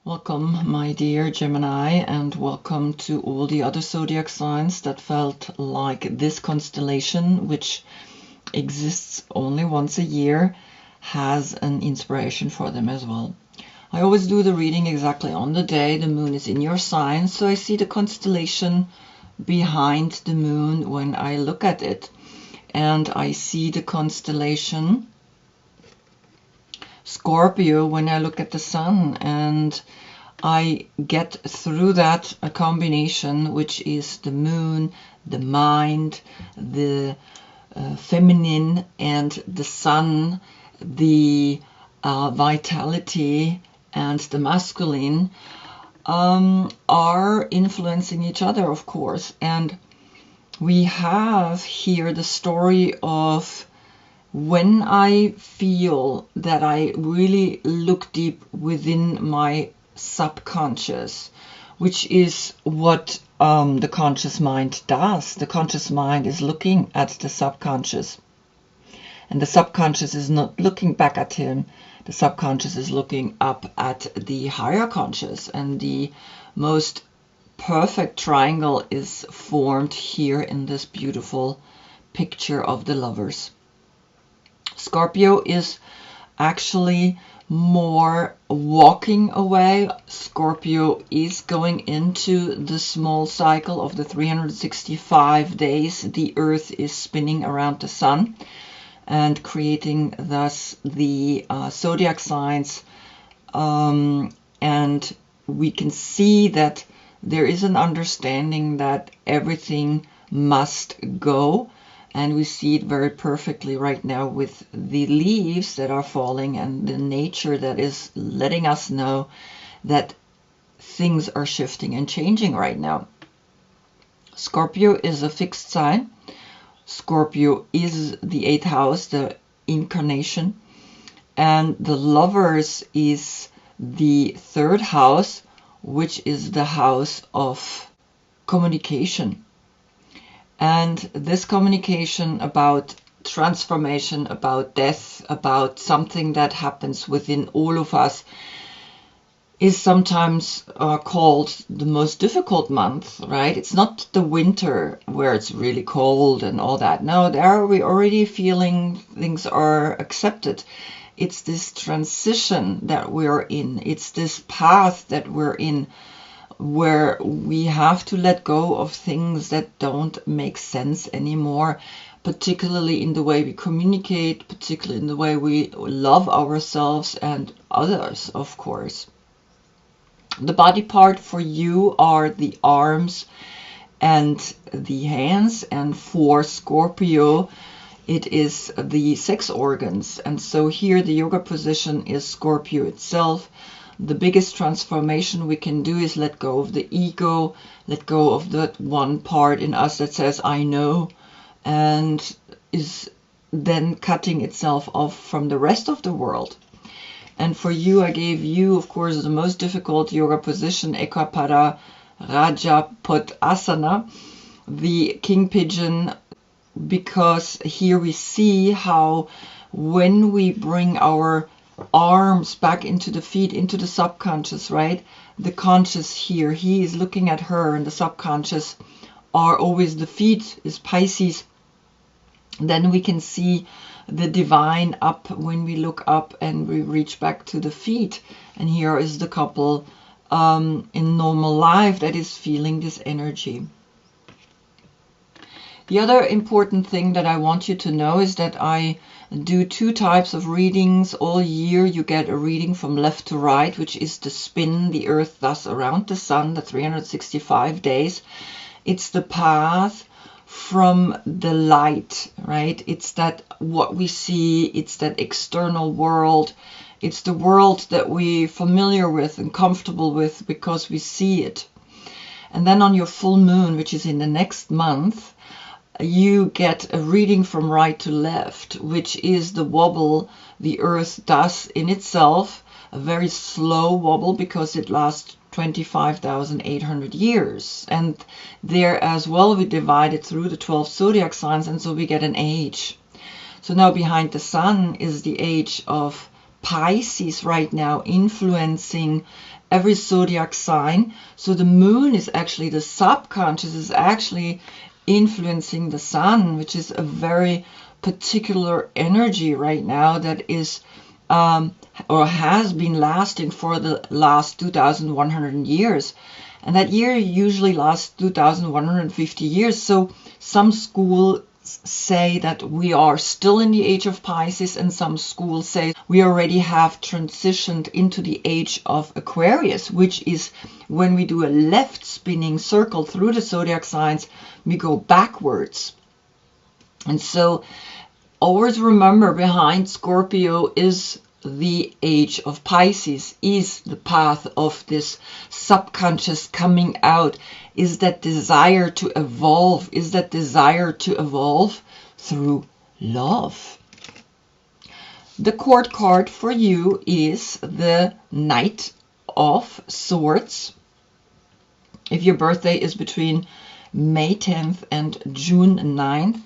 Welcome, my dear Gemini, and welcome to all the other zodiac signs that felt like this constellation, which exists only once a year, has an inspiration for them as well. I always do the reading exactly on the day the moon is in your sign, so I see the constellation behind the moon when I look at it, and I see the constellation Scorpio when I look at the sun, and I get through that a combination which is the moon, the mind, the feminine, and the sun, the vitality and the masculine are influencing each other, of course. And we have here the story of when I feel that I really look deep within my subconscious, which is what the conscious mind does. The conscious mind is looking at the subconscious, and the subconscious is not looking back at him. The subconscious is looking up at the higher conscious, and the most perfect triangle is formed here in this beautiful picture of the lovers. Scorpio is actually more walking away. Scorpio is going into the small cycle of the 365 days the Earth is spinning around the sun, and creating thus the zodiac signs. And we can see that there is an understanding that everything must go. And we see it very perfectly right now with the leaves that are falling and the nature that is letting us know that things are shifting and changing right now. Scorpio is a fixed sign. Scorpio is the 8th house, the incarnation. And the lovers is the 3rd house, which is the house of communication. And this communication about transformation, about death, about something that happens within all of us is sometimes called the most difficult month, right? It's not the winter where it's really cold and all that. No, there we're already feeling things are accepted. It's this transition that we're in. It's this path that we're in, where we have to let go of things that don't make sense anymore, particularly in the way we communicate, particularly in the way we love ourselves and others, of course. The body part for you are the arms and the hands, and for Scorpio it is the sex organs. And so here the yoga position is Scorpio itself. The biggest transformation we can do is let go of the ego, let go of that one part in us that says, I know, and is then cutting itself off from the rest of the world. And for you, I gave you, of course, the most difficult yoga position, Ekapara Rajaput-asana, the king pigeon, because here we see how when we bring our arms back into the feet, into the subconscious, right? The conscious here, he is looking at her, and the subconscious are always the feet, is Pisces. Then we can see the divine up when we look up and we reach back to the feet. And here is the couple in normal life that is feeling this energy. The other important thing that I want you to know is that I do 2 types of readings all year. You get a reading from left to right, which is the spin the Earth thus around the sun, the 365 days. It's the path from the light, right? It's that what we see, it's that external world. It's the world that we're familiar with and comfortable with because we see it. And then on your full moon, which is in the next month, you get a reading from right to left, which is the wobble the Earth does in itself, a very slow wobble because it lasts 25,800 years. And there as well we divide it through the 12 zodiac signs, and so we get an age. So now behind the sun is the age of Pisces right now, influencing every zodiac sign. So the moon is actually, the subconscious is actually influencing the sun, which is a very particular energy right now that is or has been lasting for the last 2,100 years. And that year usually lasts 2,150 years. So some schools say that we are still in the age of Pisces, and some schools say we already have transitioned into the age of Aquarius, which is when we do a left spinning circle through the zodiac signs, we go backwards. And so always remember, behind Scorpio is the age of Pisces, is the path of this subconscious coming out, is that desire to evolve, is that desire to evolve through love. The court card for you is the Knight of Swords. If your birthday is between May 10th and June 9th,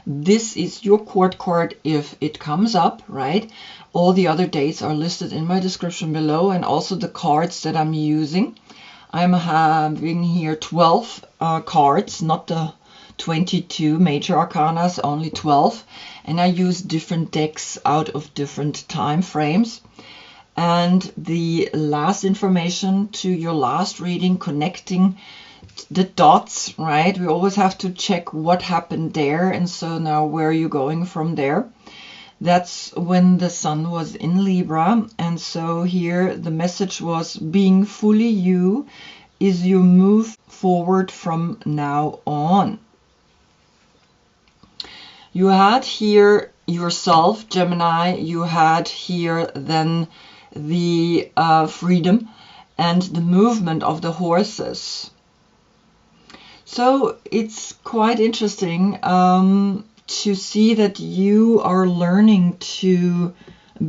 this is your court card if it comes up, right? All the other dates are listed in my description below, and also the cards that I'm using. I'm having here 12 cards, not the 22 major arcanas, only 12. And I use different decks out of different time frames. And the last information to your last reading, connecting the dots, right? We always have to check what happened there. And so now where are you going from there? That's when the sun was in Libra. And so here the message was, being fully you is your move forward from now on. You had here yourself, Gemini. You had here then the freedom and the movement of the horses. So it's quite interesting to see that you are learning to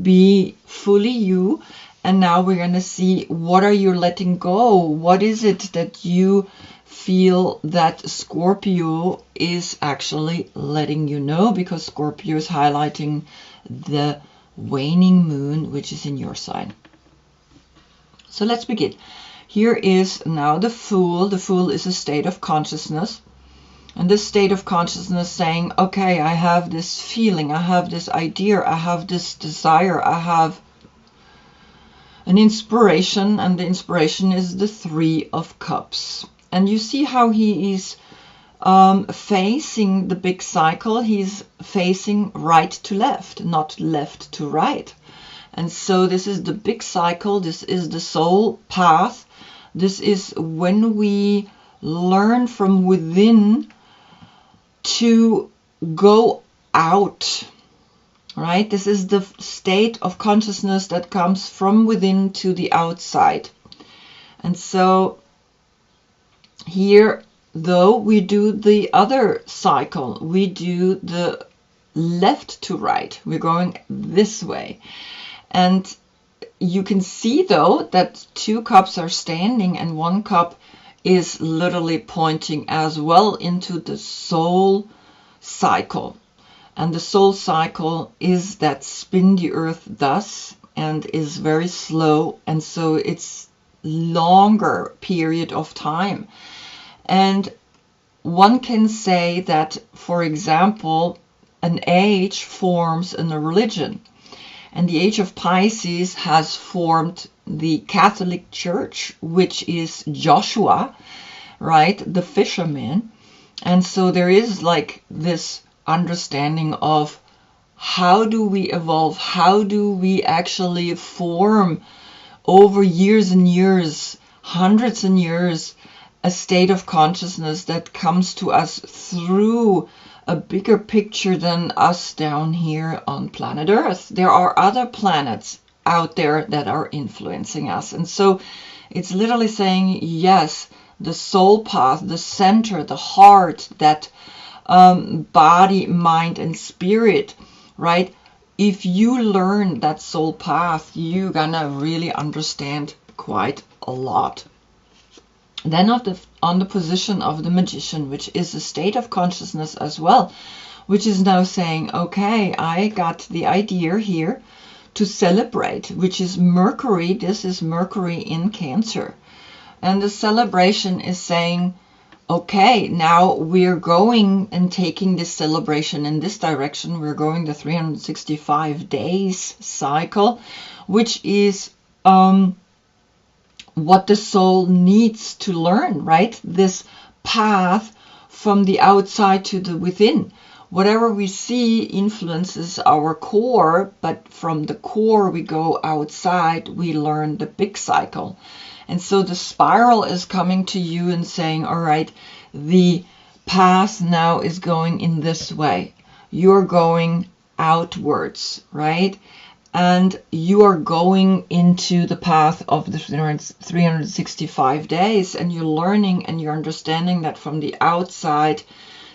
be fully you. And now we're going to see, what are you letting go? What is it that you feel that Scorpio is actually letting you know? Because Scorpio is highlighting the waning moon, which is in your sign. So let's begin. Here is now the Fool. The Fool is a state of consciousness. And this state of consciousness saying, okay, I have this feeling, I have this idea, I have this desire, I have an inspiration, and the inspiration is the Three of Cups. And you see how he is facing the big cycle. He's facing right to left, not left to right. And so this is the big cycle. This is the soul path. This is when we learn from within to go out, right? This is the state of consciousness that comes from within to the outside. And so here, though, we do the other cycle. We do the left to right. We're going this way. And you can see, though, that 2 cups are standing and 1 cup is literally pointing as well into the soul cycle. And the soul cycle is that spin the earth thus, and is very slow. And so it's longer period of time. And one can say that, for example, an age forms in a religion. And the age of Pisces has formed the Catholic Church, which is Joshua, right? The fisherman. And so there is like this understanding of, how do we evolve? How do we actually form over years and years, hundreds and years, a state of consciousness that comes to us through a bigger picture than us down here on planet Earth. There are other planets out there that are influencing us. And so it's literally saying, yes, the soul path, the center, the heart, that body, mind, and spirit, right? If you learn that soul path, you're gonna really understand quite a lot. Then on the position of the Magician, which is a state of consciousness as well, which is now saying, okay, I got the idea here to celebrate, which is Mercury. This is Mercury in Cancer. And the celebration is saying, okay, now we're going and taking this celebration in this direction. We're going the 365 days cycle, which is what the soul needs to learn, right? This path from the outside to the within. Whatever we see influences our core, but from the core we go outside, we learn the big cycle. And so the spiral is coming to you and saying, all right, the path now is going in this way. You're going outwards, right? And you are going into the path of the 365 days, and you're learning and you're understanding that from the outside,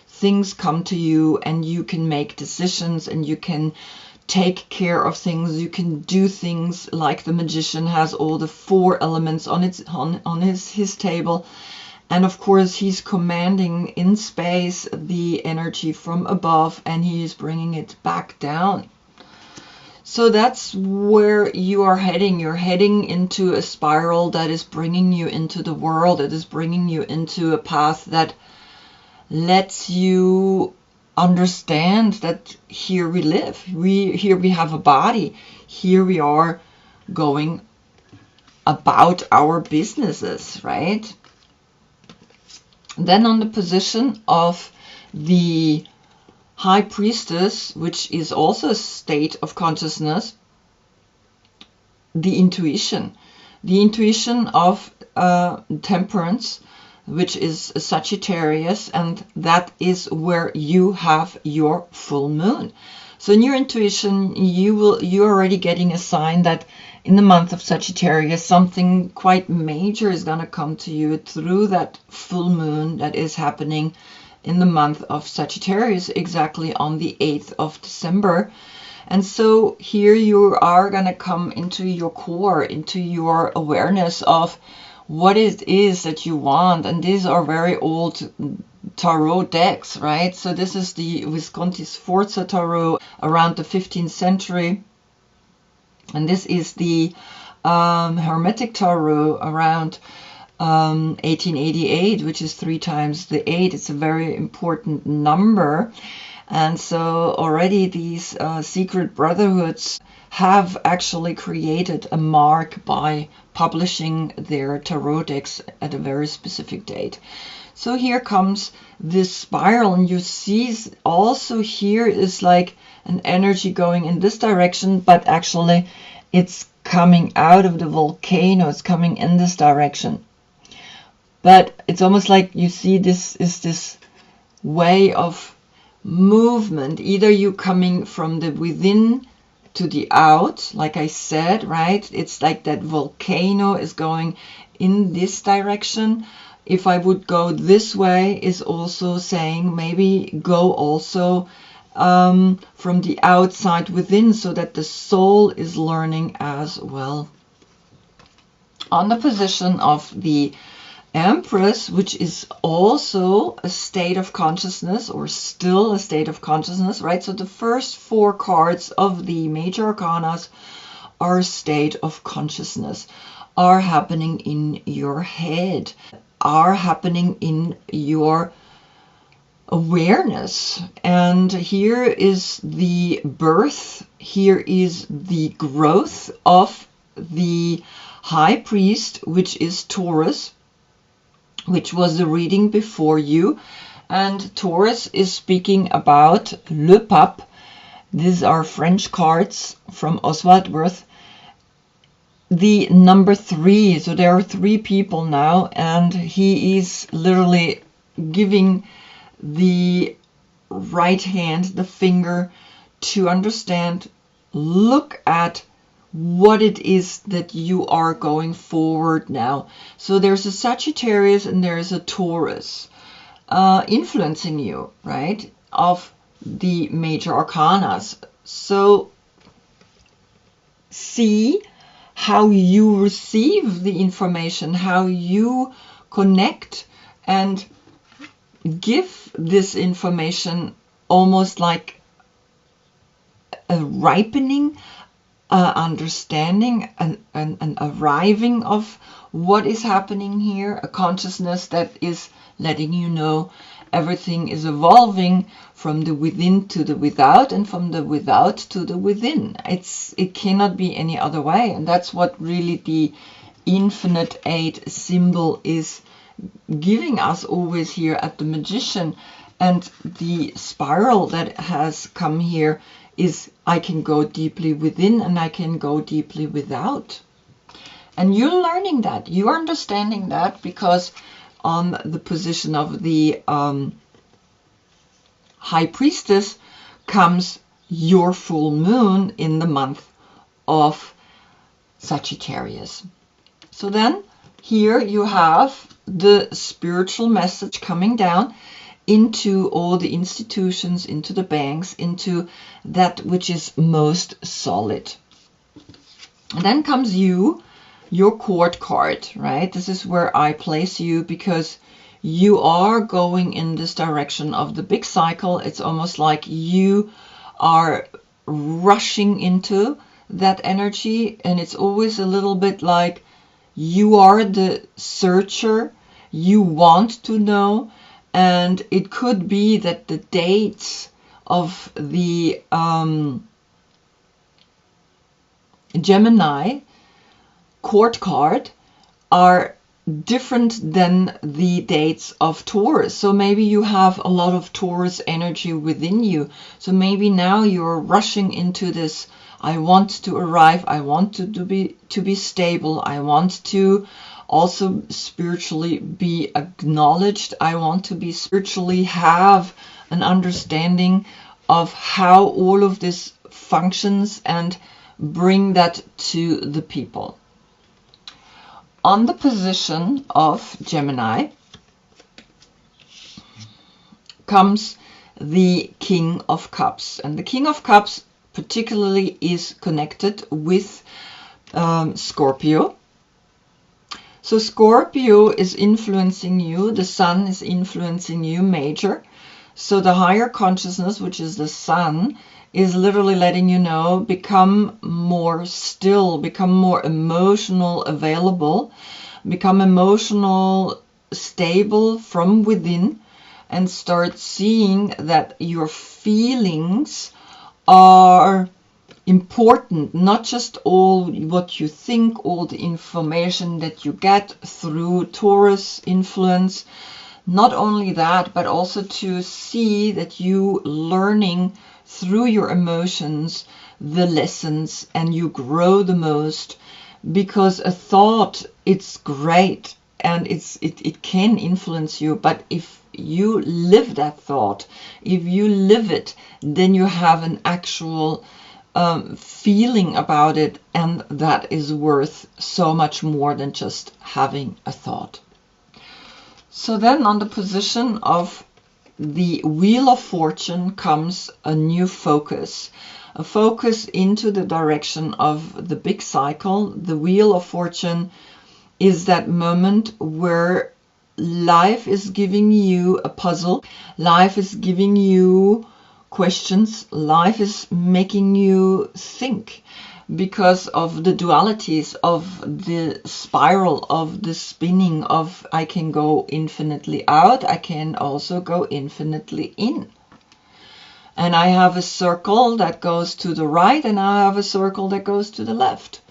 things come to you and you can make decisions and you can take care of things. You can do things like the magician has all the 4 elements on his table. And of course, he's commanding in space the energy from above and he is bringing it back down. So that's where you are heading. You're heading into a spiral that is bringing you into the world. It is bringing you into a path that lets you understand that here we live. Here we have a body. Here we are going about our businesses, right? Then on the position of the High Priestess, which is also a state of consciousness, the intuition of temperance, which is Sagittarius, and that is where you have your full moon. So in your intuition, you're already getting a sign that in the month of Sagittarius, something quite major is going to come to you through that full moon that is happening in the month of Sagittarius, exactly on the 8th of December. And so here you are going to come into your core, into your awareness of what it is that you want. And these are very old tarot decks, right? So this is the Visconti Sforza tarot around the 15th century. And this is the Hermetic tarot around 1888, which is 3 times the 8. It's a very important number. And so already these secret brotherhoods have actually created a mark by publishing their tarot decks at a very specific date. So here comes this spiral, and you see also here is like an energy going in this direction, but actually it's coming out of the volcano. It's coming in this direction. But it's almost like you see this is this way of movement. Either you coming from the within to the out, like I said, right? It's like that volcano is going in this direction. If I would go this way, is also saying maybe go also from the outside within, so that the soul is learning as well. On the position of the Empress, which is also a state of consciousness, or still a state of consciousness, right? So the first 4 cards of the major arcanas are a state of consciousness, are happening in your head, are happening in your awareness. And here is the birth, here is the growth of the High Priest, which is Taurus, which was the reading before you. And Taurus is speaking about Le Pape. These are French cards from Oswald Wirth. The number 3, so there are 3 people now, and he is literally giving the right hand, the finger, to understand, look at what it is that you are going forward now. So there's a Sagittarius and there's a Taurus influencing you, right, of the major arcanas. So see how you receive the information, how you connect and give this information almost like a ripening, understanding, an arriving of what is happening here, a consciousness that is letting you know everything is evolving from the within to the without, and from the without to the within. It cannot be any other way, and that's what really the infinite 8 symbol is giving us always here at the Magician. And the spiral that has come here is I can go deeply within and I can go deeply without. And you're learning that, you're understanding that, because on the position of the High Priestess comes your full moon in the month of Sagittarius. So then here you have the spiritual message coming down into all the institutions, into the banks, into that which is most solid. And then comes your court card, right? This is where I place you, because you are going in this direction of the big cycle. It's almost like you are rushing into that energy, and it's always a little bit like you are the searcher, you want to know. And it could be that the dates of the Gemini court card are different than the dates of Taurus. So maybe you have a lot of Taurus energy within you. So maybe now you're rushing into this, I want to arrive, I want to be stable, I want to also spiritually be acknowledged, I want to be spiritually have an understanding of how all of this functions and bring that to the people. On the position of Gemini comes the King of Cups, and the King of Cups particularly is connected with Scorpio. So Scorpio is influencing you, the Sun is influencing you major. So the higher consciousness, which is the Sun, is literally letting you know, become more still, become more emotional available, become emotional stable from within, and start seeing that your feelings are important, not just all what you think, all the information that you get through Taurus influence. Not only that, but also to see that you learning through your emotions the lessons, and you grow the most, because a thought, it's great and it can influence you, but if you live that thought, if you live it, then you have an actual feeling about it, and that is worth so much more than just having a thought. So then on the position of the Wheel of Fortune comes a new focus, a focus into the direction of the big cycle. The Wheel of Fortune is that moment where life is giving you a puzzle, life is giving you questions, life is making you think, because of the dualities of the spiral, of the spinning of I can go infinitely out, I can also go infinitely in. And I have a circle that goes to the right, and I have a circle that goes to the left.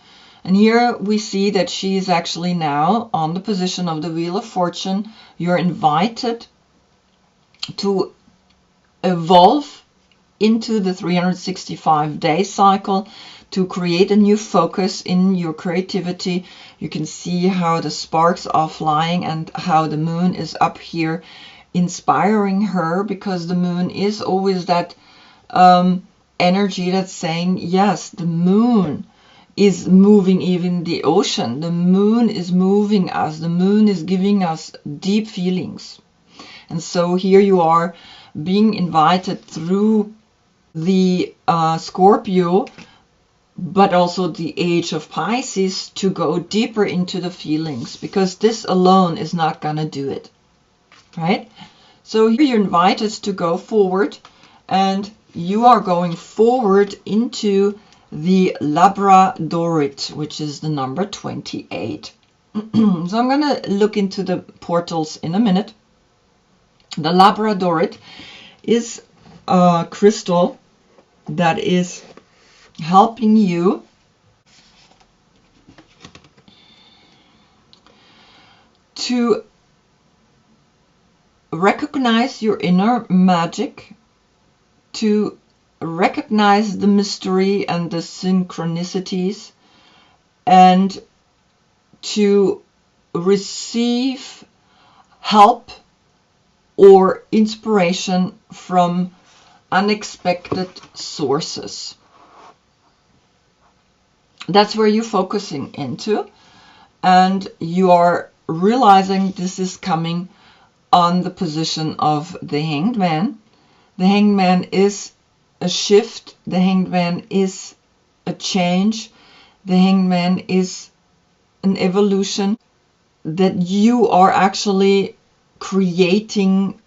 And here we see that she is actually now on the position of the Wheel of Fortune. You're invited to evolve into the 365-day cycle, to create a new focus in your creativity. You can see how the sparks are flying and how the moon is up here inspiring her, because the moon is always that energy that's saying, yes, the moon is moving even the ocean. The moon is moving us. The moon is giving us deep feelings. And so here you are being invited through the Scorpio, but also the age of Pisces, to go deeper into the feelings, because this alone is not going to do it, right? So here you're invited to go forward, and you are going forward into the Labradorit, which is the number 28. So I'm going to look into the portals in a minute. The Labradorit is a crystal that is helping you to recognize your inner magic, to recognize the mystery and the synchronicities, and to receive help or inspiration from unexpected sources. That's where you're focusing into, and you are realizing this is coming on the position of the Hanged Man. The Hanged Man is a shift. The Hanged Man is a change. The Hanged Man is an evolution that you are actually creating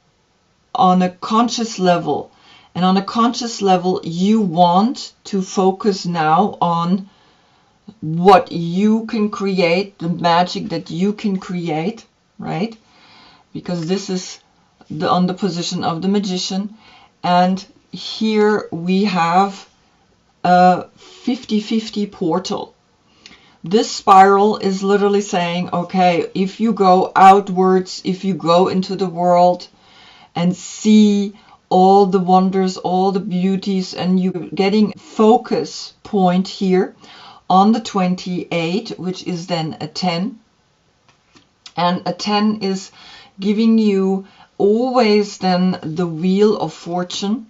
on a conscious level. And on a conscious level, you want to focus now on what you can create, the magic that you can create, right? Because this is on the position of the Magician. And here we have a 50-50 portal. This spiral is literally saying, okay, if you go outwards, if you go into the world and see all the wonders, all the beauties, and you're getting focus point here on the 28, which is then a 10. And a 10 is giving you always then the Wheel of Fortune,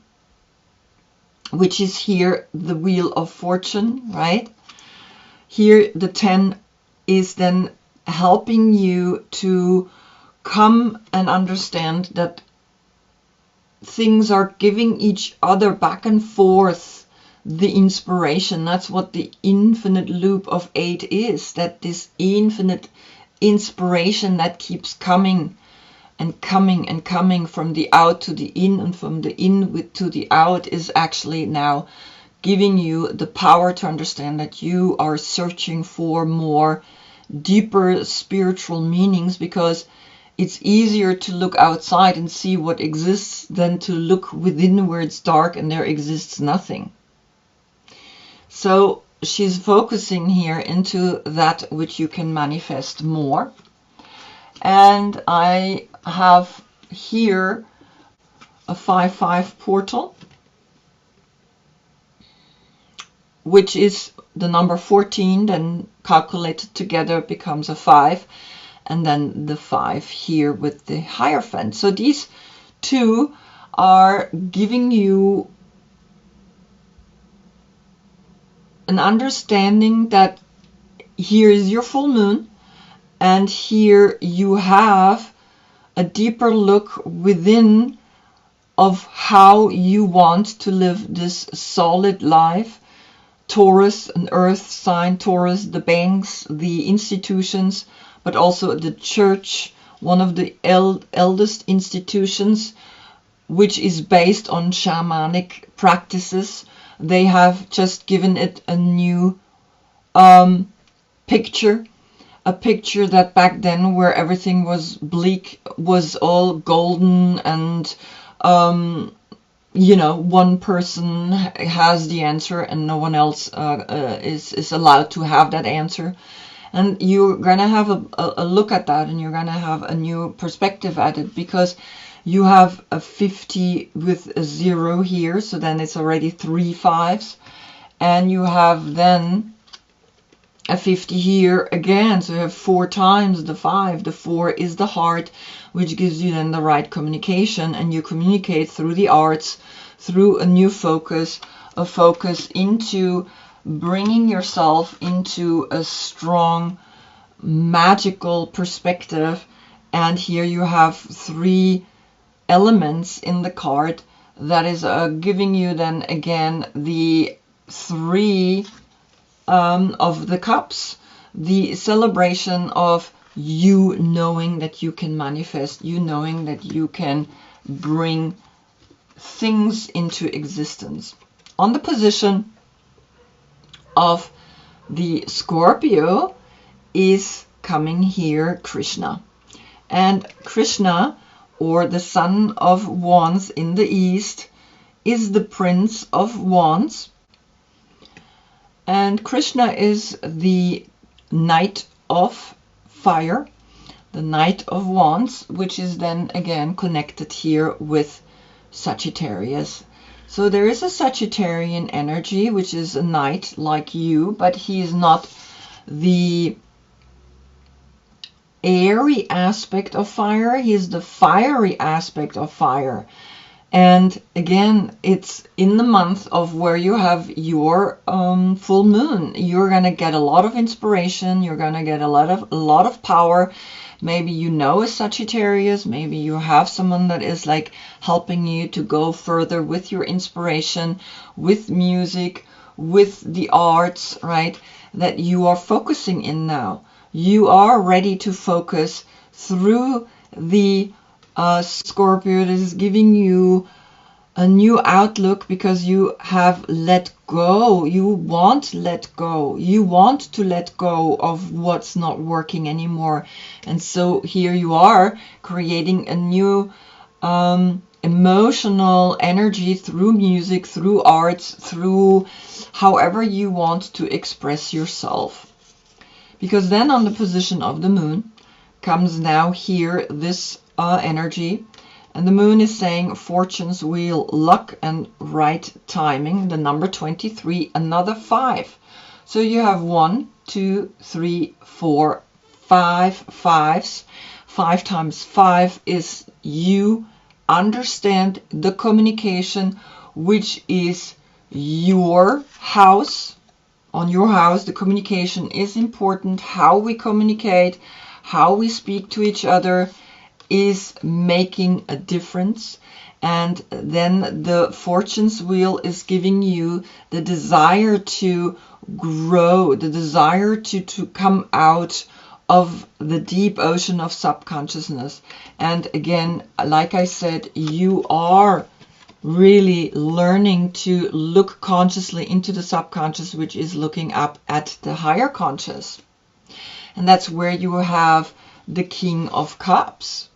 which is here the Wheel of Fortune, right? Here the 10 is then helping you to come and understand that things are giving each other back and forth the inspiration. That's what the infinite loop of 8 is, that this infinite inspiration that keeps coming and coming and coming from the out to the in, and from the in to the out, is actually now giving you the power to understand that you are searching for more deeper spiritual meanings, because it's easier to look outside and see what exists than to look within where it's dark and there exists nothing. So she's focusing here into that which you can manifest more. And I have here a 5-5 portal, which is the number 14, then calculated together becomes a 5, and then the 5 here with the Hierophant. So these two are giving you an understanding that here is your full moon, and here you have a deeper look within of how you want to live this solid life. Taurus, an earth sign, Taurus, the banks, the institutions, but also the church, one of the eldest institutions, which is based on shamanic practices. They have just given it a new picture, a picture that back then, where everything was bleak, was all golden, and you know, one person has the answer and no one else is allowed to have that answer. And you're gonna have a look at that, and you're gonna have a new perspective at it, because you have a 50 with a 0 here, so then it's already 3 5s, and you have then a 50 here again, so you have 4 times the 5. The 4 is the heart, which gives you then the right communication, and you communicate through the arts, through a new focus, a focus into bringing yourself into a strong magical perspective. And here you have 3 elements in the card that is giving you then again the 3 of the cups, the celebration of you knowing that you can manifest, you knowing that you can bring things into existence. On the position of the Scorpio is coming here, Krishna. And Krishna, or the Son of Wands in the East, is the Prince of Wands. And Krishna is the Knight of Fire, the Knight of Wands, which is then again connected here with Sagittarius. So there is a Sagittarian energy, which is a knight like you, but he is not the airy aspect of fire. He is the fiery aspect of fire. And again, it's in the month of where you have your full moon. You're going to get a lot of inspiration. You're going to get a lot of power. Maybe you know a Sagittarius. Maybe you have someone that is like helping you to go further with your inspiration, with music, with the arts, right? That you are focusing in now. You are ready to focus through the Scorpio that is giving you a new outlook, because you have let go. You want to let go. You want to let go of what's not working anymore. And so here you are creating a new emotional energy through music, through arts, through however you want to express yourself. Because then on the position of the moon comes now here this energy, and the moon is saying fortune's wheel, luck and right timing, the number 23, another 5. So you have 1, 2, 3, 4, 5 fives. 5 times 5 is you understand the communication, which is your house. On your house, the communication is important. How we communicate, how we speak to each other is making a difference. And then the fortune's wheel is giving you the desire to grow, the desire to come out of the deep ocean of subconsciousness. And again, like I said, you are really learning to look consciously into the subconscious, which is looking up at the higher conscious. And that's where you have the King of Cups.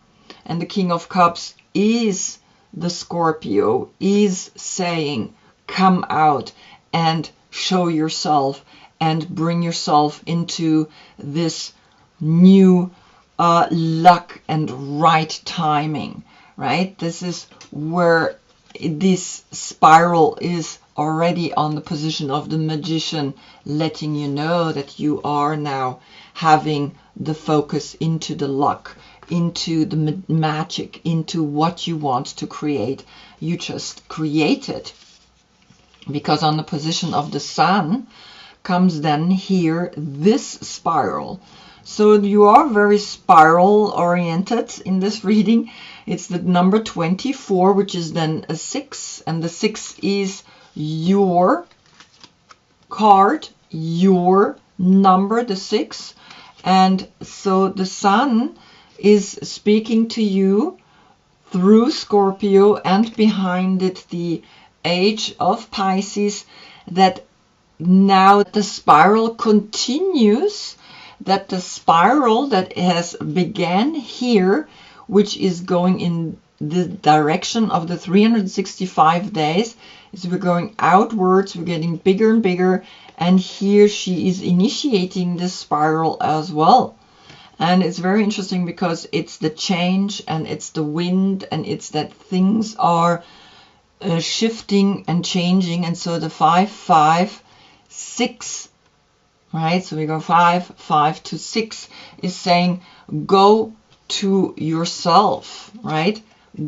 And the King of Cups is the Scorpio, is saying, come out and show yourself and bring yourself into this new luck and right timing, right? This is where this spiral is already on the position of the Magician, letting you know that you are now having the focus into the luck, into the magic, into what you want to create. You just create it. Because on the position of the Sun comes then here this spiral. So you are very spiral oriented in this reading. It's the number 24, which is then a 6, and the 6 is your card, your number, the 6. And so the Sun is speaking to you through Scorpio, and behind it the age of Pisces, that now the spiral continues, that the spiral that has began here, which is going in the direction of the 365 days, is we're going outwards, we're getting bigger and bigger, and here she is initiating this spiral as well. And it's very interesting because it's the change and it's the wind and it's that things are shifting and changing. And so the 5, 5, 6, right? So we go 5, 5 to 6 is saying go to yourself, right?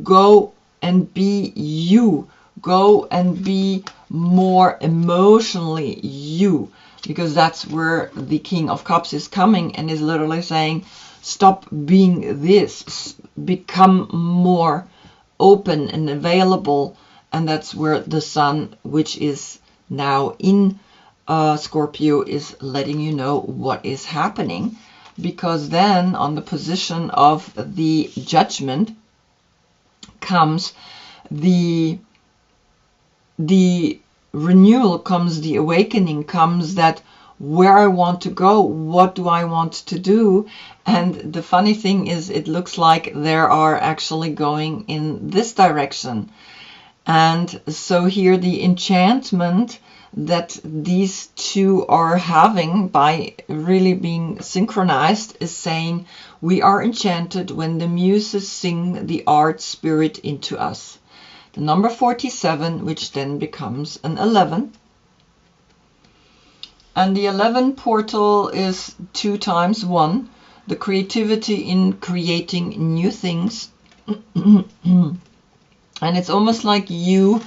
Go and be you. Go and be more emotionally you. Because that's where the King of Cups is coming and is literally saying, stop being this, become more open and available. And that's where the Sun, which is now in Scorpio, is letting you know what is happening. Because then on the position of the Judgment comes the renewal comes the awakening, comes that where I want to go, what do I want to do. And the funny thing is, it looks like they are actually going in this direction. And so here the enchantment that these two are having by really being synchronized is saying, we are enchanted when the muses sing the art spirit into us. The number 47, which then becomes an 11. And the 11 portal is 2 times 1, the creativity in creating new things. And it's almost like you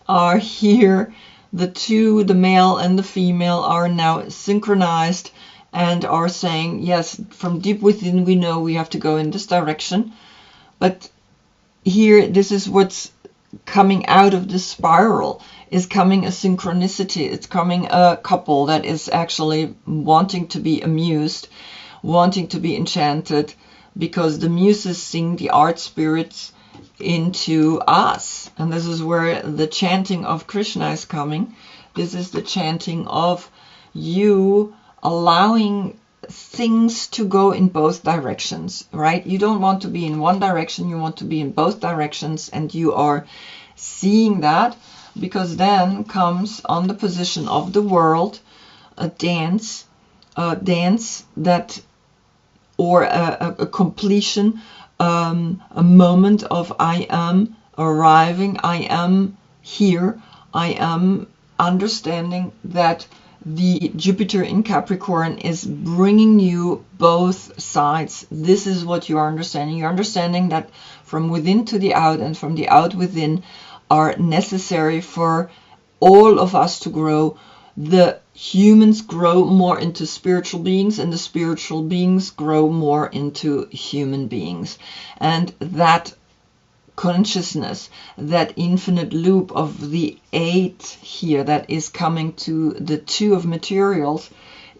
are here, the two, the male and the female, are now synchronized and are saying, yes, from deep within we know we have to go in this direction. But here, this is what's coming out of this spiral, is coming a synchronicity. It's coming a couple that is actually wanting to be amused, wanting to be enchanted, because the muses sing the art spirits into us. And this is where the chanting of Krishna is coming. This is the chanting of you allowing things to go in both directions, right? You don't want to be in one direction, you want to be in both directions, and you are seeing that, because then comes on the position of the world a dance that, or a completion, a moment of I am arriving, I am here, I am understanding that the Jupiter in Capricorn is bringing you both sides. This is what you are understanding. You're understanding that from within to the out and from the out within are necessary for all of us to grow. The humans grow more into spiritual beings, and the spiritual beings grow more into human beings. And that consciousness, that infinite loop of the 8 here that is coming to the 2 of materials,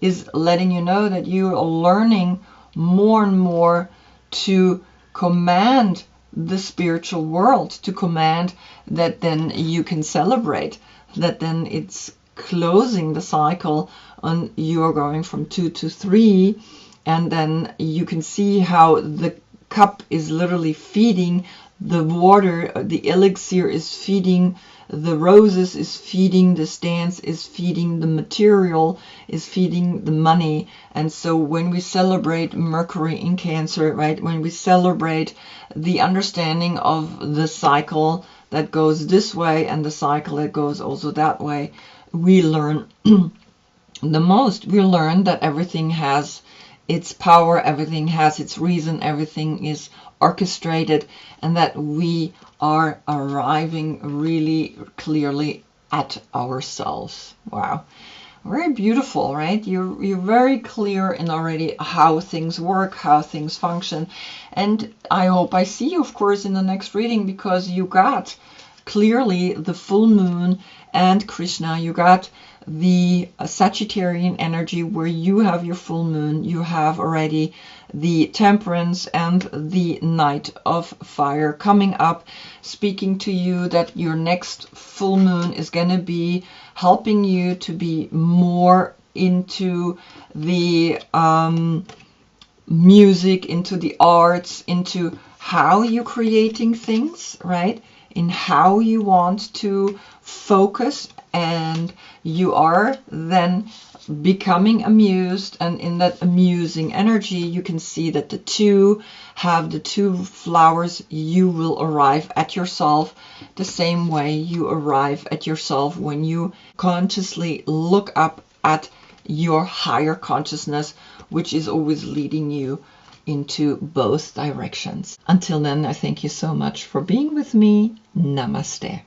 is letting you know that you are learning more and more to command the spiritual world, to command that then you can celebrate, that then it's closing the cycle and you are going from 2 to 3, and then you can see how the cup is literally feeding the water, the elixir is feeding the roses, is feeding the stance, is feeding the material, is feeding the money. And so when we celebrate Mercury in Cancer, right, when we celebrate the understanding of the cycle that goes this way and the cycle that goes also that way, we learn the most. We learn that everything has its power, everything has its reason, everything is orchestrated, and that we are arriving really clearly at ourselves. Wow. Very beautiful, right? You're very clear in already how things work, how things function. And I hope I see you, of course, in the next reading, because you got clearly the full moon and Krishna. You got the Sagittarian energy where you have your full moon. You have already the Temperance and the Knight of Fire coming up, speaking to you that your next full moon is going to be helping you to be more into the music, into the arts, into how you're creating things, right? In how you want to focus, and you are then becoming amused, and in that amusing energy you can see that the 2 have the 2 flowers. You will arrive at yourself the same way you arrive at yourself when you consciously look up at your higher consciousness, which is always leading you into both directions. Until then, I thank you so much for being with me. Namaste.